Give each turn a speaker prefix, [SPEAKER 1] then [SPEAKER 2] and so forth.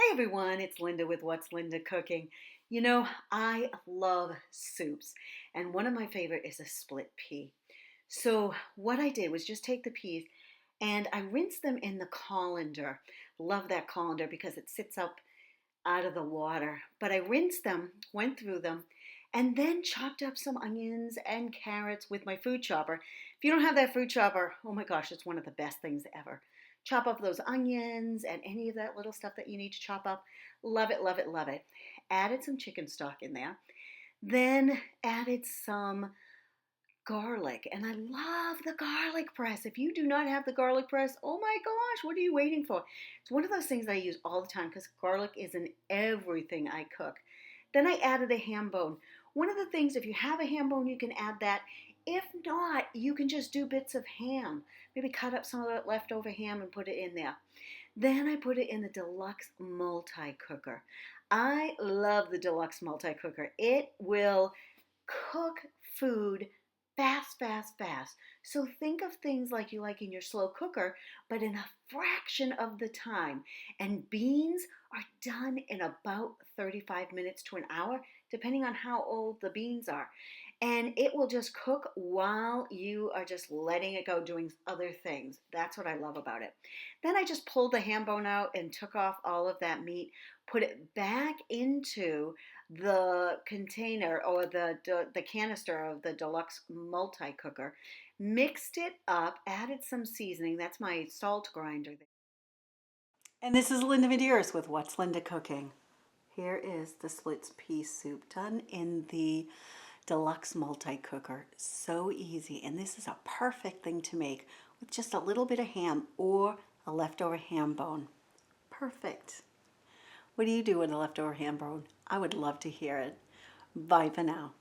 [SPEAKER 1] Hey everyone, it's Linda with What's Linda Cooking. You know, I love soups, and one of my favorite is a split pea. So what I did was just take the peas and I rinsed them in the colander. Love that colander because it sits up out of the water. But I rinsed them, went through them, and then chopped up some onions and carrots with my food chopper. If you don't have that food chopper, oh my gosh, it's one of the best things ever. Chop up those onions and any of that little stuff that you need to chop up. Love it, love it, love it. Added some chicken stock in there. Then added some garlic, and I love the garlic press. If you do not have the garlic press, oh my gosh, what are you waiting for? It's one of those things I use all the time because garlic is in everything I cook. Then I added a ham bone. One of the things, if you have a ham bone, you can add that. If not, you can just do bits of ham. Maybe cut up some of that leftover ham and put it in there. Then I put it in the Deluxe Multi Cooker. I love the Deluxe Multi Cooker. It will cook food fast, fast, fast. So think of things like you like in your slow cooker, but in a fraction of the time. And beans are done in about 35 minutes to an hour, depending on how old the beans are. And it will just cook while you are just letting it go doing other things. That's what I love about it. Then I just pulled the ham bone out and took off all of that meat, put it back into the container or the canister of the Deluxe Multi Cooker, mixed it up, added some seasoning. That's my salt grinder. And this is Linda Medeiros with What's Linda Cooking. Here is the split pea soup done in the Deluxe Multi Cooker. So easy, and this is a perfect thing to make with just a little bit of ham or a leftover ham bone. Perfect. What do you do with a leftover ham bone? I would love to hear it. Bye for now.